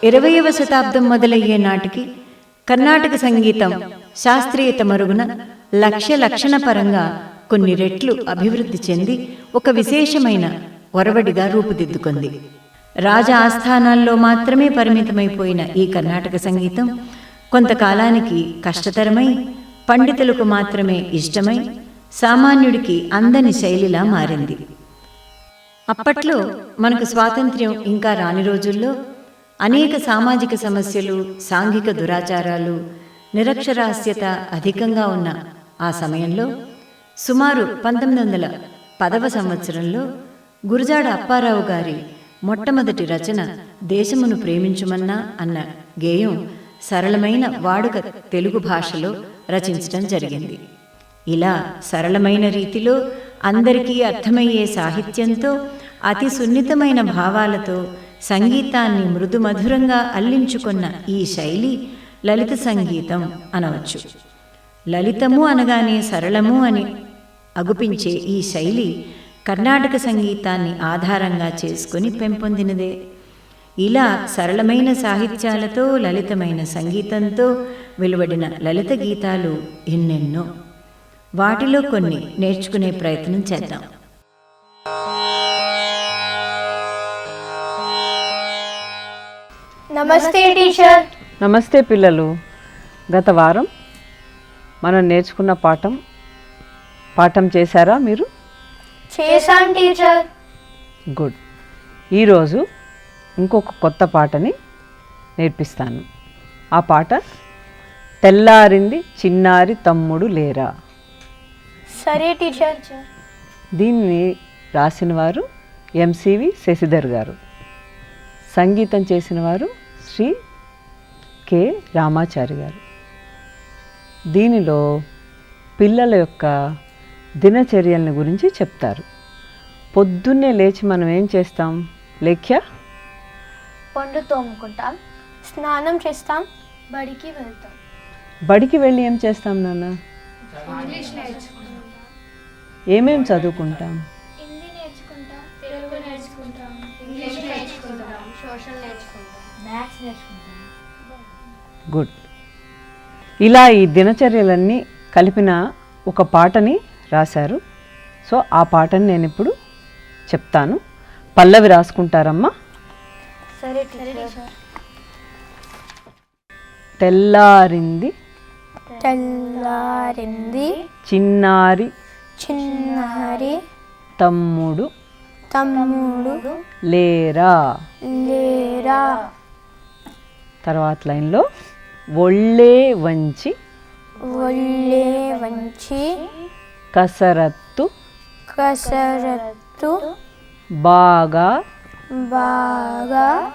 20వ శతాబ్దం మొదలయ్యే నాటికి కర్ణాటక సంగీతం శాస్త్రీయత మరుగున లక్షణ పరంగా కొన్ని రెట్లు అభివృద్ధి చెంది ఒక విశేషమైన ఒరవడిగా రూపుదిద్దుకుంది. రాజ ఆస్థానాల్లో మాత్రమే పరిమితమైపోయిన ఈ కర్ణాటక సంగీతం కొంతకాలానికి కష్టతరమై, పండితులకు మాత్రమే ఇష్టమై, సామాన్యుడికి అందని శైలిలా మారింది. అప్పట్లో మనకు స్వాతంత్ర్యం ఇంకా రాని రోజుల్లో అనేక సామాజిక సమస్యలు, సాంఘిక దురాచారాలు, నిరక్షరాస్యత అధికంగా ఉన్న ఆ సమయంలో సుమారు 1910వ సంవత్సరంలో గురజాడ అప్పారావు గారి మొట్టమొదటి రచన దేశమును ప్రేమించుమన్నా అన్న గేయం సరళమైన వాడుక తెలుగు భాషలో రచించటం జరిగింది. ఇలా సరళమైన రీతిలో అందరికీ అర్థమయ్యే సాహిత్యంతో, అతి సున్నితమైన భావాలతో సంగీతాన్ని మృదుమధురంగా అల్లించుకున్న ఈ శైలి లలిత సంగీతం అనవచ్చు. లలితము అనగానే సరళము అని అగుపించే ఈ శైలి కర్ణాటక సంగీతాన్ని ఆధారంగా చేసుకుని పెంపొందినదే. ఇలా సరళమైన సాహిత్యాలతో, లలితమైన సంగీతంతో వెలువడిన లలిత గీతాలు ఎన్నెన్నో. వాటిలో కొన్ని నేర్చుకునే ప్రయత్నం చేద్దాం. నమస్తే టీచర్. నమస్తే పిల్లలు. గత వారం మనం నేర్చుకున్న పాఠం చేశారా మీరు? చేశాం టీచర్. గుడ్. ఈరోజు ఇంకొక కొత్త పాటని నేర్పిస్తాను. ఆ పాట తెల్లారింది చిన్నారి తమ్ముడు లేరా. సరే టీచర్. దీన్ని రాసిన వారు ఎంసివి శశిధర్ గారు, సంగీతం చేసిన వారు శ్రీ కె రామాచారి గారు. దీనిలో పిల్లల యొక్క దినచర్యల గురించి చెప్తారు. పొద్దున్నే లేచి మనం ఏం చేస్తాం? లేఖ్య పండు తోముకుంటాం, స్నానం చేస్తాం, బడికి వెళ్తాం. బడికి వెళ్ళి ఏం చేస్తాం నాన్న? ఏమేం చదువుకుంటాం? హిందీ నేర్చుకుంటాం, తెలుగు నేర్చుకుంటాం, ఇంగ్లీష్ నేర్చుకుంటాం, సోషల్ నేర్చుకుంటాం, మ్యాథ్స్ నేర్చుకుంటాం. గుడ్. ఇలా ఈ దినచర్యలన్నీ కలిపిన ఒక పాటని రాశారు. సో ఆ పాటని నేను ఇప్పుడు చెప్తాను. పల్లవి రాసుకుంటారమ్మా. సరే టీచర్. తెల్లారింది చిన్నారి తమ్ముడు లేరా. తర్వాత లైన్లో ఒళ్ళే వంచి కసరత్తు బాగా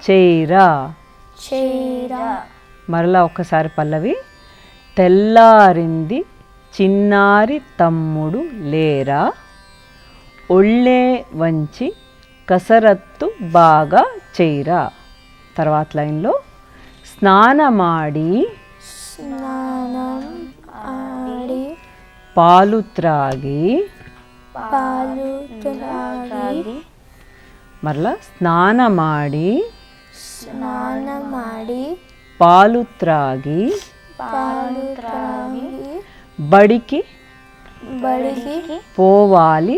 చేయరా. మరలా ఒక్కసారి పల్లవి. తెల్లారింది చిన్నారి తమ్ముడు లేరా, ఒళ్ళే వంచి కసరత్తు బాగా చేయరా. తర్వాత లైన్లో స్నానమాడి పాలు త్రాగి. మరలా స్నానమాడి పాలు త్రాగి బడికి పోవాలి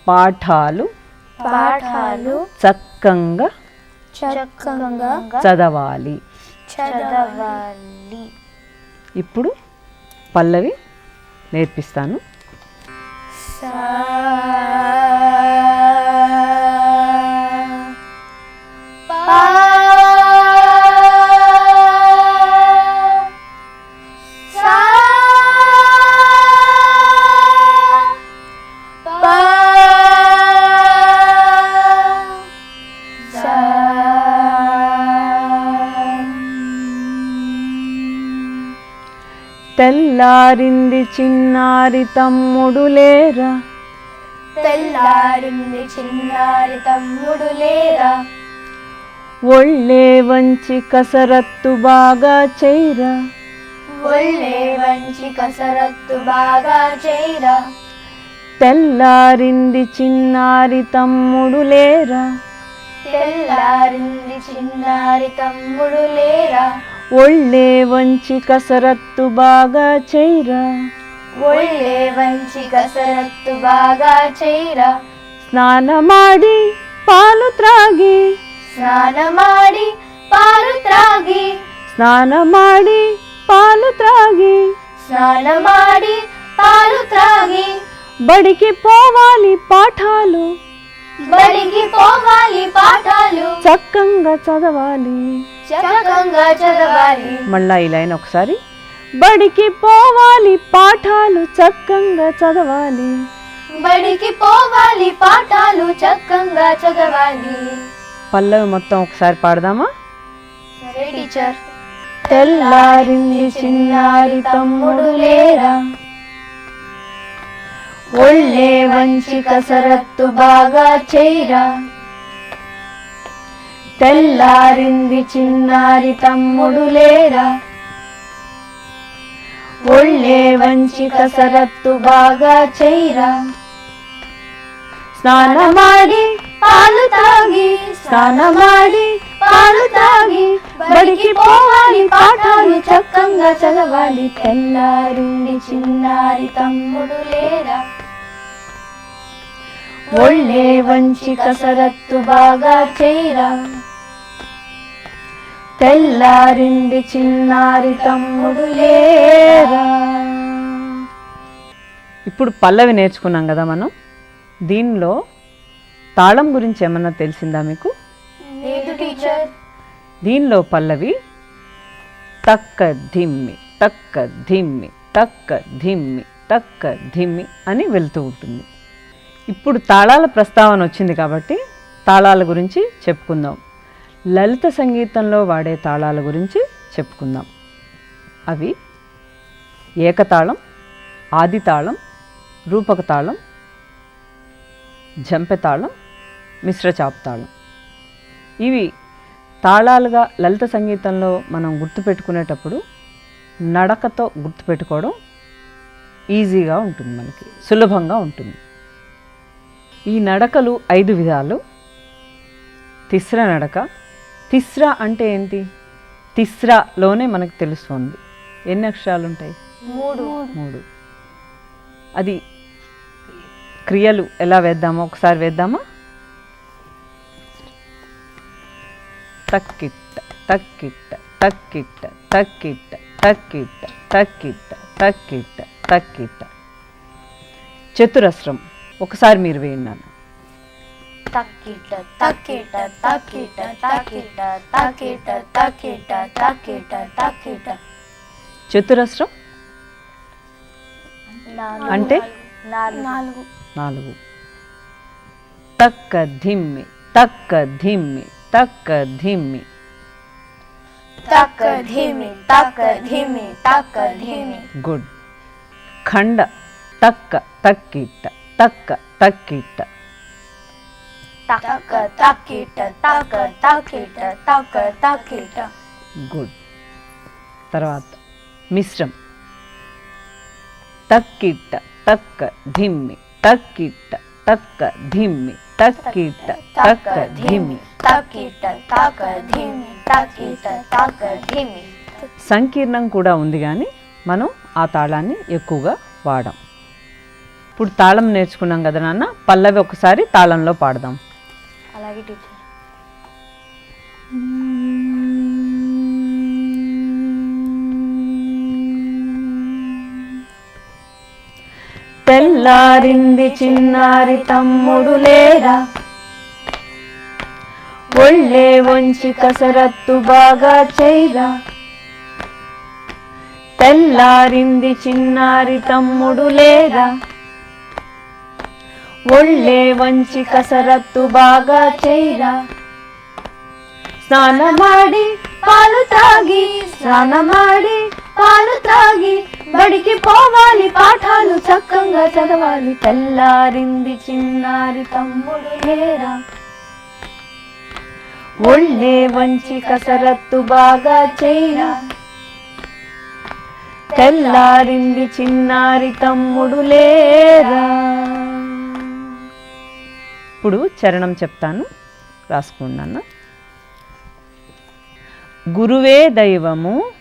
పాఠాలు చక్కంగా చదవాలి. ఇప్పుడు పల్లవి నేర్పిస్తాను. తెల్లారింది చిన్నారి తమ్ముడు లేరా. ఒళ్ళే వంచి కసరత్తు బాగా చేయరా. తెల్లారింది చిన్నారి తమ్ముడు లేరా, తెల్లారింది చిన్నారి తమ్ముడు లేరా, ఒళ్ళే వంచి కసరత్తు బాగా చేయరా, ఒళ్ళే వంచి కసరత్తు బాగా చేయరా, స్నానమాడి పాలు త్రాగి, స్నానమాడి పాలు త్రాగి, స్నానమాడి పాలు త్రాగి, స్నానమాడి పాలు త్రాగి, బడికి పోవాలి పాఠాలు, బడికి పోవాలి పాఠాలు, చక్కంగా చదవాలి. చక్కగా చదవాలి. మళ్ళా ఈ లైన్ ఒకసారి. బడికి పోవాలి పాఠాలు చక్కంగా చదవాలి, బడికి పోవాలి పాఠాలు చక్కగా చదవాలి. పల్లవి మొత్తం ఒకసారి పాడదామా? సరే టీచర్. తెల్లారింది చిన్నారి తమ్ముడు లేరా, ఒళ్ళే వంచి కసరత్తు బాగా చేయరా, తెల్లారింది చిన్నారి తమ్ముడు లేరా, ఒళ్ళే వంచి కసరత్తు బాగా చేయరా, స్నానమాడి పాలు తాగి, స్నానమాడి పాలు తాగి, బడికి పోవాలి పాఠాలు చక్కగా చదవాలి. తెల్లారింది చిన్నారి తమ్ముడు లేరా, ఒళ్ళే వంచి కసరత్తు బాగా చేయరా, తెల్లారింది చిన్నారి తమ్ముడు లేరా. ఇప్పుడు పల్లవి నేర్చుకున్నాం కదా మనం. దీనిలో తాళం గురించి ఏమన్నా తెలిసిందా మీకు? లేదు టీచర్. దీనిలో పల్లవి తక్క ధిమ్మి తక్క ధిమ్మి తక్క ధిమ్మి తక్క ధిమ్మి అని వెళ్తూ ఉంటుంది. ఇప్పుడు తాళాల ప్రస్తావన వచ్చింది కాబట్టి తాళాల గురించి చెప్పుకుందాం. లలిత సంగీతంలో వాడే తాళాల గురించి చెప్పుకుందాం. అవి ఏకతాళం, ఆదితాళం, రూపక తాళం, జంపెతాళం, మిశ్ర చాపుతాళం. ఇవి తాళాలుగా లలిత సంగీతంలో మనం గుర్తుపెట్టుకునేటప్పుడు నడకతో గుర్తుపెట్టుకోవడం ఈజీగా ఉంటుంది, మనకి సులభంగా ఉంటుంది. ఈ నడకలు 5 విధాలు. తిస్ర నడక. తిస్ర అంటే ఏంటి? తిస్రలోనే మనకు తెలుస్తుంది. ఎన్ని అక్షరాలు ఉంటాయి? 3. అది క్రియలు ఎలా వేద్దామో ఒకసారి వేద్దామా? తక్కిట్ట తక్కిట్ట తక్కిట్ట తక్కిట్ట తక్కిట్ట తక్కిట్ట తక్కిట్ట తక్కిట్ట. చతురస్రం ఒకసారి మీరు వేయండి. తక్కిట తక్కిట తక్కిట తక్కిట తక్కిట తక్కిట తక్కిట తక్కిట. చతురస్రం అంటే 4. తక్క ధిమ్మి తక్క ధిమ్మి తక్క ధిమ్మి. తక్క ధిమి తక్క ధిమి తక్క ధిమి. గుడ్. ఖండ తక్క తక్కిట్ట తక్క తక్కిట్ట. తక్క తక్కిట తక్క తక్కిట తక్క తక్కిట. గుడ్. తర్వాత మిశ్రం తక్కిట్ట తక్క ధిమ్మి తక్కిట్ట తక్క ధిమ్మి తక్కిట్ట తక్క ధిమ్మి. తక్కిట తక్క ధిమి తక్కిట తక్క ధిమి. సంకీర్ణం కూడా ఉంది కానీ మనం ఆ తాళాన్ని ఎక్కువగా వాడాం. ఇప్పుడు తాళం నేర్చుకున్నాం కదా నాన్న, పల్లవి ఒకసారి తాళంలో పాడదాం. అలాగే టీచర్. తెల్లారింది చిన్నారి తమ్ముడు లేరా, ఒళ్ళే వంచి కసరత్తు బాగా చేయరా. తెల్లారింది చిన్నారి తమ్ముడు లేరా, ఒళ్ళే వంచి కసరత్తు బాగా చేయరా. స్నానమాడి పాలు తాగి, స్నానమాడి పాలు తాగి, బడికి పోవాలి పాఠాలు చక్కగా చదవాలి. తెల్లారింది చిన్నారి తమ్ముడు లేరా, ఒళ్ళే వంచి కసరత్తు బాగా చేయరా. తెల్లారింది చిన్నారి తమ్ముడు లేరా. ఇప్పుడు చరణం చెప్తాను, రాసుకోండి అన్న. గురువే దైవము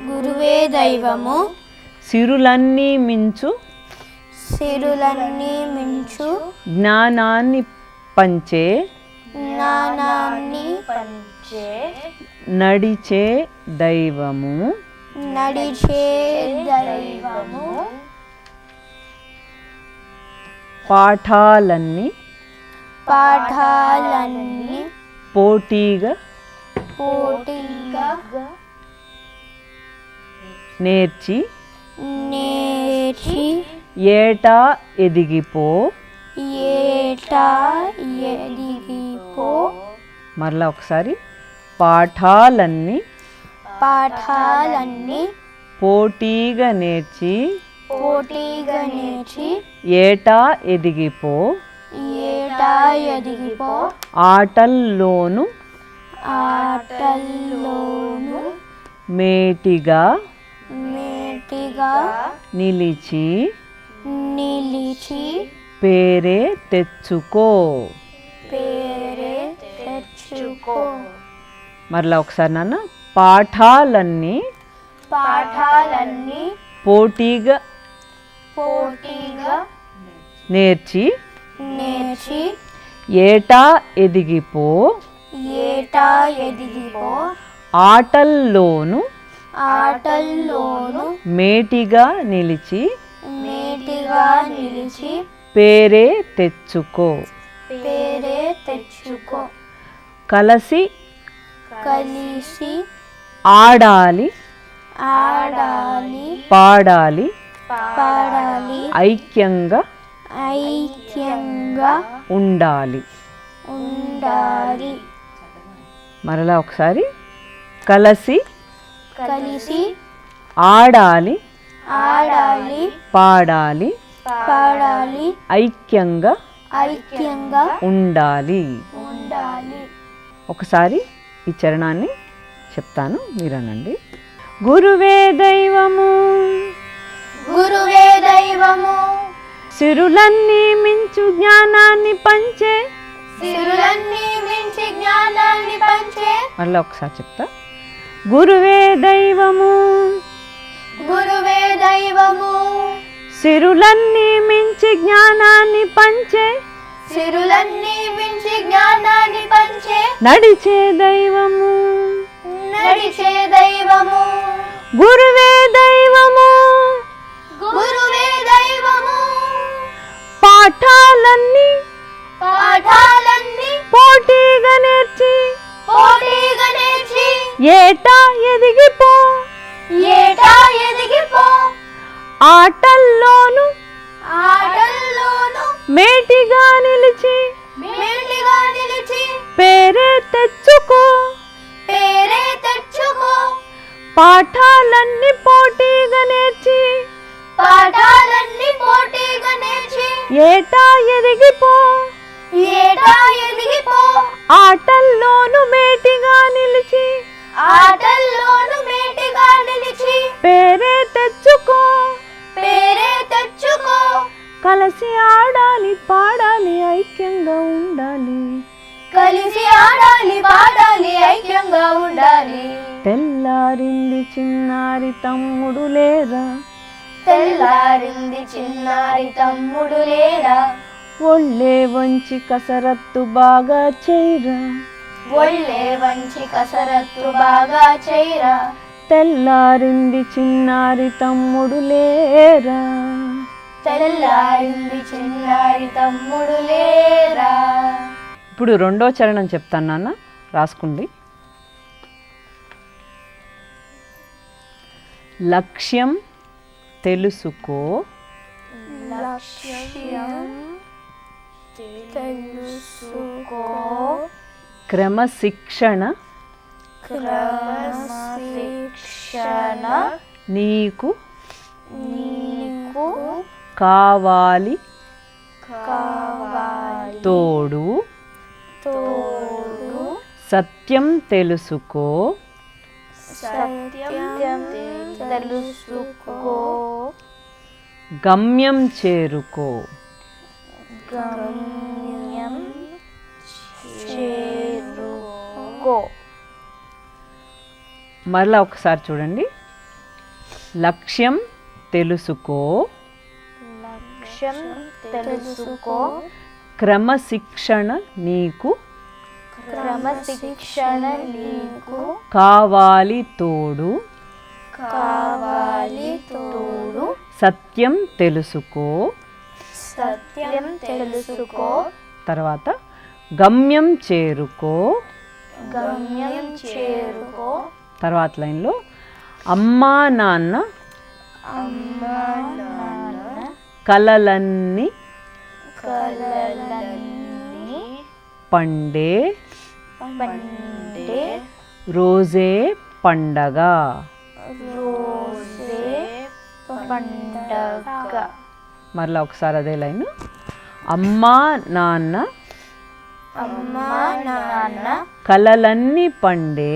గురువే దైవము సిరులన్నీ మించు సిరులన్నీ మించు జ్ఞానాన్ని పంచే జ్ఞానాన్ని పంచే నడిచే దైవము నడిచే దైవము పాఠాలన్నీ పాఠాలన్నీ పోటీగా పోటీగా నేర్చి నేర్చి ఏటా ఎదిగిపో. ఏటా ఎదిగిపో. మరలా ఒకసారి పాఠాలన్నీ పాఠాలన్నీ పోటీగా నేర్చి పోటీగా నేర్చి ఏటా ఎదిగిపో. ఏటా ఎదిగిపో. ఆటల్లోను ఆటల్లోను మేటిగా మేటిగా నిలిచి నిలిచి పేరే తెచ్చుకో. పేరే తెచ్చుకో. మరలా ఒకసారి నాన్న. పాఠాలన్నీ పాఠాలన్నీ పోటీగా పోటీగా నేర్చి నేర్చి ఏటా ఎదిగిపో. ఏటా ఎదిగిపో. ఆటల్లోను ఆటల్లోను మేటిగా నిలిచి మేటిగా నిలిచి పేరే తెచ్చుకో. పేరే తెచ్చుకో. కలిసి కలిసి ఆడాలి ఆడాలి పాడాలి పాడాలి ఐక్యంగా ఐక్యంగా ఉండాలి. ఉండాలి. మరలా ఒకసారి. కలిసి కలిసి ఆడాలి ఆడాలి పాడాలి పాడాలి ఐక్యంగా ఐక్యంగా ఉండాలి. ఉండాలి. ఒకసారి ఈ చరణాన్ని చెప్తాను, మీరనండి. గురువే దైవము గురువే దైవము సిరులన్నీ మించు జ్ఞానాన్ని పంచే. సిరులన్నీ మించి జ్ఞానాన్ని పంచే. మళ్ళీ ఒకసారి చెప్తా. గురువే దైవము గురువే దైవము సిరులన్నీ మించి జ్ఞానాన్ని పంచే. సిరులన్నీ మించి జ్ఞానాన్ని పంచే. నడిచే దైవము నడిచే దైవము గురువే దైవము గురువే దైవము. పాఠాలన్నీ పాఠాలన్నీ పోటీగా నేర్చి పోటీగా నేర్చి ఏటా ఎదిగిపో. ఏటా ఎదిగిపో. ఆటల్లోను ఆటల్లోను మేటిగా నిలిచి మేటిగా నిలిచి పేరే తెచ్చుకో. పేరే తెచ్చుకో. పాఠాలన్నీ పోటీగా నేర్చి పాఠాలన్నీ పోటీగా నేర్చి ఏటా ఎదిగిపో. ఏటా ఎదిగిపో. ఆటల్లోను మేటిగా నిలిచి ఆటల్లోను మేటిగా నిలిచి పేరే తెచ్చుకో. పేరే తెచ్చుకో. కలిసి ఆడాలి పాడాలి ఐక్యంగా ఉండాలి. కలిసి ఆడాలి పాడాలి ఐక్యంగా ఉండాలి. తెల్లారింది చిన్నారి తమ్ముడు లేరా. తెల్లారింది చిన్నారి తమ్ముడు లేరా. ఒళ్ళే వంచి కసరత్తు బాగా చేయరా. ఒళ్ళే వంచి కసరత్తు బాగా చేయరా. తెల్లారింది చిన్నారి తమ్ముడు లేరా. తెల్లారింది చిన్నారి తమ్ముడు లేరా. ఇప్పుడు రెండో చరణం చెప్తాను నాన్న, రాసుకోండి. లక్ష్యం తెలుసుకో లక్ష్యం తెలుసుకో. క్రమశిక్షణ క్రమశిక్షణ నీకు నీకు కావాలి కావాలి. తోడు. తోడు సత్యం తెలుసుకో సత్యం తెలుసుకో. గమ్యం చేరుకో. గమ్యం తెలుసుకో. మరలా ఒకసారి చూడండి. లక్ష్యం తెలుసుకో, లక్ష్యం తెలుసుకో, క్రమశిక్షణ నీకు క్రమశిక్షణ నీకు కావాలి తోడు, కావాలి తోడు, సత్యం తెలుసుకో. సత్యం తెలుసుకో, తర్వాత గమ్యం చేరుకో. గమ్యం చేరుకో. తర్వాత లైన్లో అమ్మా నాన్న అమ్మా నాన్న కలలన్నీ కలలన్నీ పండే పండే రోజే పండగ. రోజే పండగ. మరలా ఒకసారి అదే లైన్. అమ్మా నాన్న అమ్మా నాన్న కలలన్నీ పండే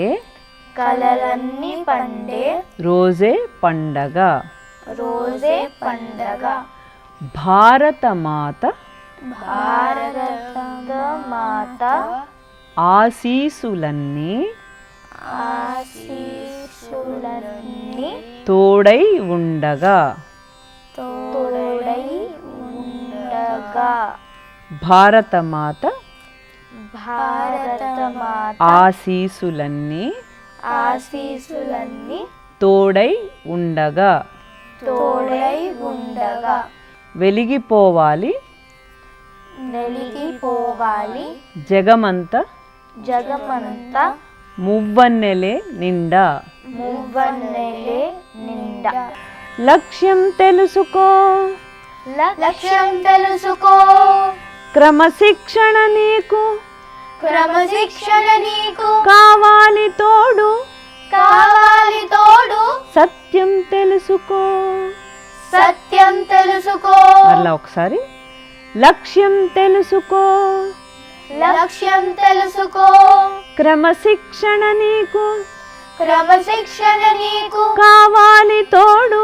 కలలన్నీ పండే రోజే పండగ. రోజే పండగ. భారత మాత భారత మాత ఆశీసులన్నీ ఆశీస్సులన్నీ తోడై ఉండగా. తోడై ఉండగా. భారత మాత భారత మాత ఆశీసులన్నీ ఆశీస్సులన్నీ తోడై ఉండగా. తోడై ఉండగా. వెలిగిపోవాలి వెలిగిపోవాలి జగమంత జగమంతా మువ్వన్నెలే నిండా. మువ్వన్నెలే నిండా. లక్ష్యం తెలుసుకో, లక్ష్యం తెలుసుకో, క్రమశిక్షణ నీకు క్రమశిక్షణ నీకు కావాలి తోడు, కావాలి తోడు, సత్యం తెలుసుకో. సత్యం తెలుసుకో. మరలా ఒకసారి. లక్ష్యం తెలుసుకో, లక్ష్యం తెలుసుకో, క్రమశిక్షణ నీకు క్రమశిక్షణ నీకు కావాలి తోడు,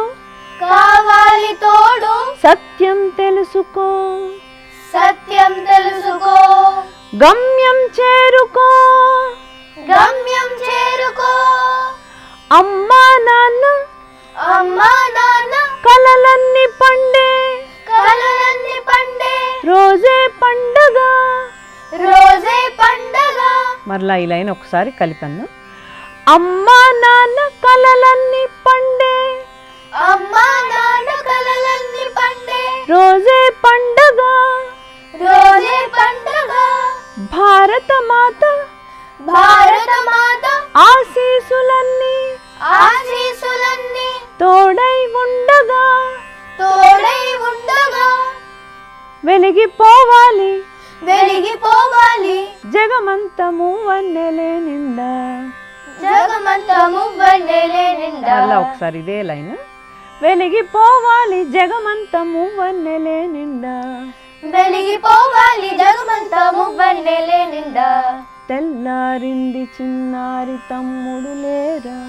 కావాలి తోడు, సత్యం తెలుసుకో. సత్యం తెలుసుకో. గమ్యం చేరుకో, గమ్యం చేరుకో. అమ్మా నాన్న అమ్మా నాన్న కలలన్నీ పండే కలలన్నీ పండే రోజే పండగ. రోజే పండగ. మరలా ఈ లైన్ ఒకసారి కలిపందాం. అమ్మా నాన్న కలలన్నీ పండే అమ్మా నాన్న కలలన్నీ పండే రోజే పండగ. రోజే పండగ. భారత మాత భారత మాత ఆశీసులన్నీ ఆశీస్సులన్నీ తోడై ఉండగా. తోడై ఉండగా. వెలిగిపోవాలి వెలిగిపోవాలి జగమంత మువ్వన్నెలే నిండా. జగమంతా మువ్వన్నెలే నిండా. మరలా ఒకసారి ఇదే లైన్. వెలిగిపోవాలి జగమంత మువ్వన్నెలే నిండా. వెలిగిపోవాలి జగమంతా మువ్వన్నెలే నిండా. తెల్లారింది చిన్నారి తమ్ముడు లేరా,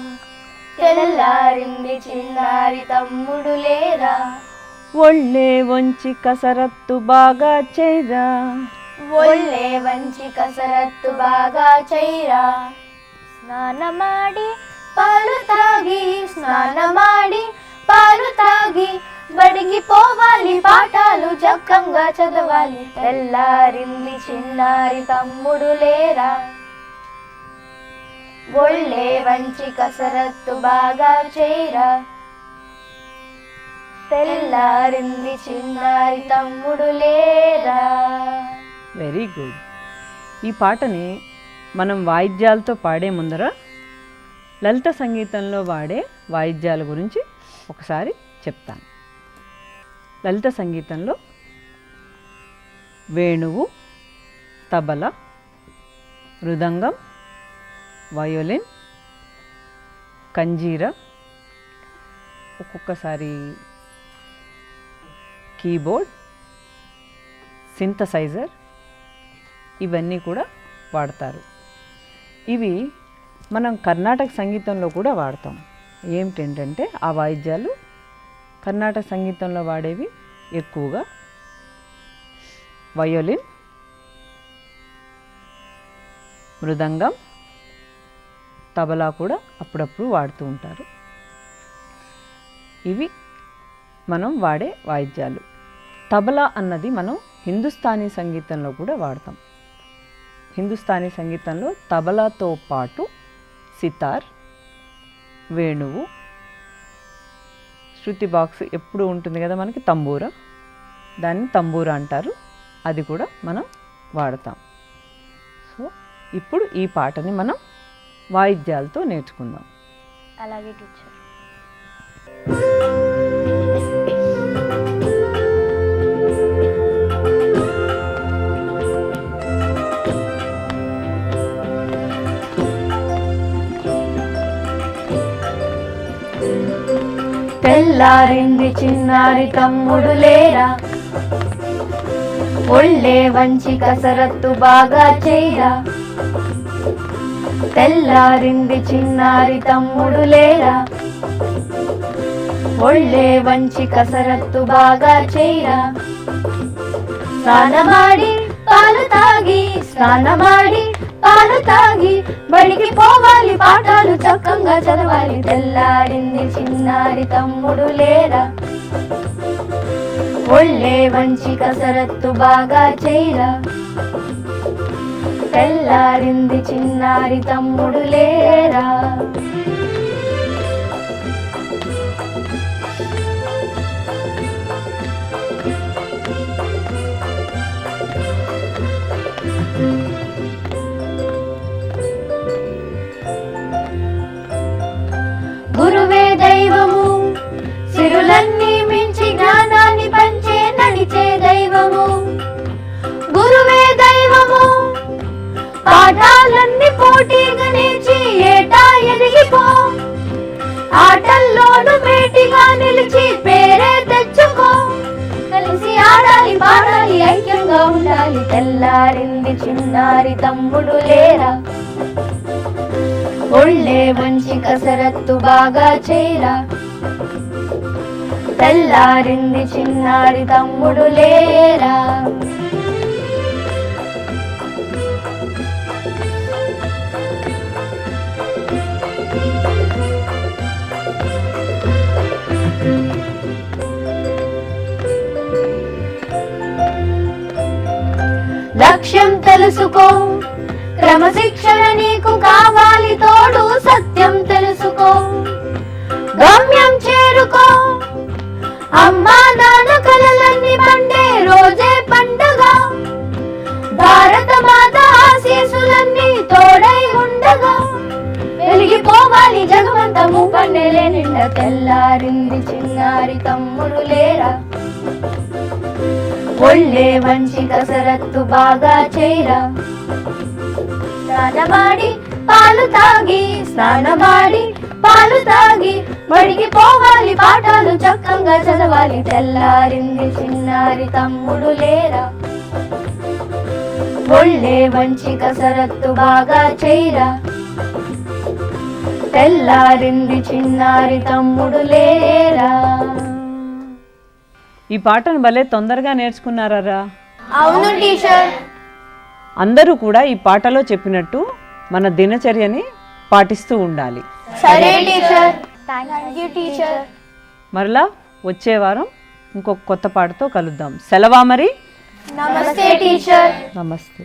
తెల్లారింది చిన్నారి తమ్ముడు లేరా, ఒళ్ళే వంచి కసరత్తు బాగా చేయరా, ఒళ్ళే వంచి కసరత్తు బాగా చేయరా, స్నానమాడి పాలు తాగి స్నానమాడి పాలు తాగి బడికి పోవాలి పాఠాలు చక్కగా చదవాలి. తెల్లారింది చిన్నారి తమ్ముడు లేరా, ఒళ్ళే వంచి కసరత్తు బాగా చేయరా, తెల్లారింది చిన్నారి తమ్ముడు లేరా. Very good. ఈ పాటని మనం వాయిద్యాలతో పాడే ముందర లలిత సంగీతంలో వాడే వాయిద్యాల గురించి ఒకసారి చెప్తాను. లలిత సంగీతంలో వేణువు, తబల, మృదంగం, వయోలిన్, కంజీర, ఒక్కొక్కసారి కీబోర్డ్, సింథసైజర్ ఇవన్నీ కూడా వాడతారు. ఇవి మనం కర్ణాటక సంగీతంలో కూడా వాడతాం. ఏమిటంటే ఆ వాయిద్యాలు కర్ణాటక సంగీతంలో వాడేవి ఎక్కువగా వయోలిన్, మృదంగం, తబలా కూడా అప్పుడప్పుడు వాడుతూ ఉంటారు. ఇవి మనం వాడే వాయిద్యాలు. తబలా అన్నది మనం హిందుస్థానీ సంగీతంలో కూడా వాడతాం. హిందుస్థానీ సంగీతంలో తబలాతో పాటు సితార్, వేణువు, శృతి బాక్స్ ఎప్పుడు ఉంటుంది కదా మనకి, తంబూరా, దాన్ని తంబూరా అంటారు, అది కూడా మనం వాడతాం. సో ఇప్పుడు ఈ పాటని మనం వాయిద్యాలతో నేర్చుకుందాం. అలాగే టీచర్. తెల్లారింది చిన్నారి తమ్ముడు లేరా, ఒళ్ళే వంచి కసరత్తు బాగా చేయరా. తెల్లారింది చిన్నారి తమ్ముడు లేరా, ఒళ్ళే వంచి కసరత్తు బాగా చేయరా. స్నానమాడి పాలు తాగి, స్నానమాడి పాలు తాగి, బడికి పోవాలి పాఠాలు చక్కగా చదవాలి. తెల్లారింది చిన్నారి తమ్ముడు లేరా, ఒళ్ళే వంచి కసరత్తు బాగా చేయరా. తెల్లారింది చిన్నారి తమ్ముడు లేరా. గురువే దైవము, సిరులన్నీ మించి జ్ఞానాన్ని పంచే నడిచే దైవము. గురువే దైవము, పాఠాలన్నీ పోటీగా నేర్చి ఏటా ఎదిగిపో. ఆటల్లోనూ మేటిగా నిలిచి పేరే తెచ్చుకో. కలిసి ఆడాలి పాడాలి ఐక్యంగా ఉండాలి. తెల్లారింది చిన్నారి తమ్ముడు లేరా, ఒళ్ళే వంచి కసరత్తు బాగా చేయరా. తెల్లారింది చిన్నారి తమ్ముడు లేరా. లక్ష్యం తెలుసుకో, క్రమశిక్షణ నీకు కావాలి తోడు. సత్యం తెలుసుకో, గమ్యం చేరుకో. అమ్మా నాన్న కలలన్నీ పండే రోజే పండుగ. భారత మాత ఆశీస్సులన్నీ తోడై ఉండగా. వెలిగిపోవాలి జగమంతము పన్నెలే నిండ. తెల్లారింది చిన్నారి తమ్ముడు లేరా, ఒళ్ళే వంచి కసరత్తు బాగా చేయరా. స్నానమాడి పాలు తాగి, స్నానమాడి పాలు తాగి, బడికి పోవాలి పాఠాలు చక్కగా చదవాలి. తెల్లారింది చిన్నారి తమ్ముడు లేరా, ఒళ్ళే వంచి కసరత్తు బాగా చేయరా. తెల్లారింది చిన్నారి తమ్ముడు లేరా. ఈ పాటను భలే తొందరగా నేర్చుకున్నారా? అవును టీచర్. అందరూ కూడా ఈ పాటలో చెప్పినట్టు మన దినచర్యని పాటిస్తూ ఉండాలి. సరే టీచర్. Thank you teacher. మరలా వచ్చే వారం ఇంకొక కొత్త పాటతో కలుద్దాం. సెలవా మరి. నమస్తే టీచర్. నమస్తే.